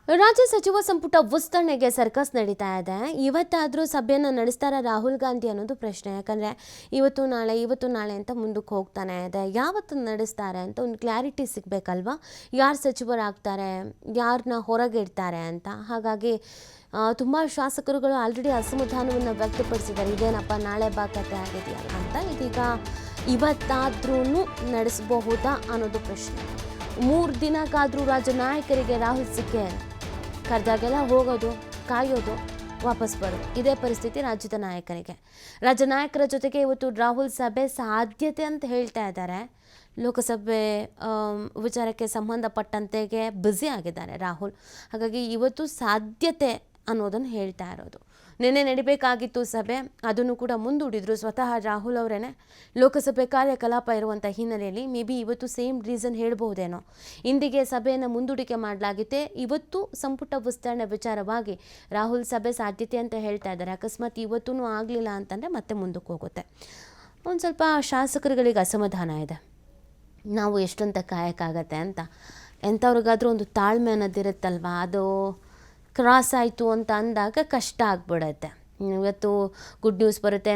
ರಾಜ್ಯ ಸಚಿವ ಸಂಪುಟ ವಿಸ್ತರಣೆಗೆ ಸರ್ಕಸ್ ನಡೀತಾ ಇದೆ. ಇವತ್ತಾದರೂ ಸಭೆಯನ್ನು ನಡೆಸ್ತಾರ ರಾಹುಲ್ ಗಾಂಧಿ ಅನ್ನೋದು ಪ್ರಶ್ನೆ. ಯಾಕಂದರೆ ಇವತ್ತು ನಾಳೆ ಅಂತ ಮುಂದಕ್ಕೆ ಹೋಗ್ತಾನೆ ಇದೆ. ಯಾವತ್ತು ನಡೆಸ್ತಾರೆ ಅಂತ ಒಂದು ಕ್ಲಾರಿಟಿ ಸಿಗಬೇಕಲ್ವಾ? ಯಾರು ಸಚಿವರಾಗ್ತಾರೆ, ಯಾರನ್ನ ಹೊರಗೆ ಇಡ್ತಾರೆ ಅಂತ. ಹಾಗಾಗಿ ತುಂಬ ಶಾಸಕರುಗಳು ಆಲ್ರೆಡಿ ಅಸಮಾಧಾನವನ್ನು ವ್ಯಕ್ತಪಡಿಸಿದ್ದಾರೆ. ಇದೇನಪ್ಪ ನಾಳೆ ಬಾ ಕತೆ ಆಗಿದೆಯಲ್ಲ ಅಂತ. ಇದೀಗ ಇವತ್ತಾದ್ರೂ ನಡೆಸಬಹುದಾ ಅನ್ನೋದು ಪ್ರಶ್ನೆ. 3 ದಿನಕ್ಕಾದರೂ ರಾಜ್ಯ ನಾಯಕರಿಗೆ ರಾಹುಲ್ ಸಿಕ್ಕೆ ಕರೆದಾಗೆಲ್ಲ ಹೋಗೋದು, ಕಾಯೋದು, ವಾಪಸ್ ಬರೋದು, ಇದೇ ಪರಿಸ್ಥಿತಿ ರಾಜ್ಯದ ನಾಯಕರಿಗೆ. ರಾಜ್ಯ ನಾಯಕರ ಜೊತೆಗೆ ಇವತ್ತು ರಾಹುಲ್ ಸಭೆ ಸಾಧ್ಯತೆ ಅಂತ ಹೇಳ್ತಾ ಇದ್ದಾರೆ. ಲೋಕಸಭೆ ವಿಚಾರಕ್ಕೆ ಸಂಬಂಧಪಟ್ಟಂತೆಗೆ ಬ್ಯುಸಿ ಆಗಿದ್ದಾರೆ ರಾಹುಲ್. ಹಾಗಾಗಿ ಇವತ್ತು ಸಾಧ್ಯತೆ ಅನ್ನೋದನ್ನು ಹೇಳ್ತಾ ಇರೋದು. ನಿನ್ನೆ ನಡಿಬೇಕಾಗಿತ್ತು ಸಭೆ, ಅದನ್ನು ಕೂಡ ಮುಂದೂಡಿದ್ರು ಸ್ವತಃ ರಾಹುಲ್ ಅವರೇ. ಲೋಕಸಭೆ ಕಾರ್ಯಕಲಾಪ ಇರುವಂಥ ಹಿನ್ನೆಲೆಯಲ್ಲಿ ಮೇ ಬಿ ಇವತ್ತು ಸೇಮ್ ರೀಸನ್ ಹೇಳ್ಬಹುದೇನೋ. ಇಂದಿಗೆ ಸಭೆಯನ್ನು ಮುಂದೂಡಿಕೆ ಮಾಡಲಾಗಿದೆ. ಇವತ್ತು ಸಂಪುಟ ವಿಸ್ತರಣೆ ವಿಚಾರವಾಗಿ ರಾಹುಲ್ ಸಭೆ ಸಾಧ್ಯತೆ ಅಂತ ಹೇಳ್ತಾ ಇದ್ದಾರೆ. ಅಕಸ್ಮಾತ್ ಇವತ್ತೂ ಆಗಲಿಲ್ಲ ಅಂತಂದರೆ ಮತ್ತೆ ಮುಂದಕ್ಕೆ ಹೋಗುತ್ತೆ. ಒಂದು ಸ್ವಲ್ಪ ಶಾಸಕರುಗಳಿಗೆ ಅಸಮಾಧಾನ ಇದೆ. ನಾವು ಎಷ್ಟಂತ ಕಾಯಕ್ಕಾಗತ್ತೆ ಅಂತ. ಎಂಥವ್ರಿಗಾದರೂ ಒಂದು ತಾಳ್ಮೆ ಅನ್ನೋದಿರುತ್ತಲ್ವ, ಅದು ಕ್ರಾಸ್ ಆಯಿತು ಅಂತ ಅಂದಾಗ ಕಷ್ಟ ಆಗ್ಬಿಡುತ್ತೆ. ಇವತ್ತು ಗುಡ್ ನ್ಯೂಸ್ ಬರುತ್ತೆ,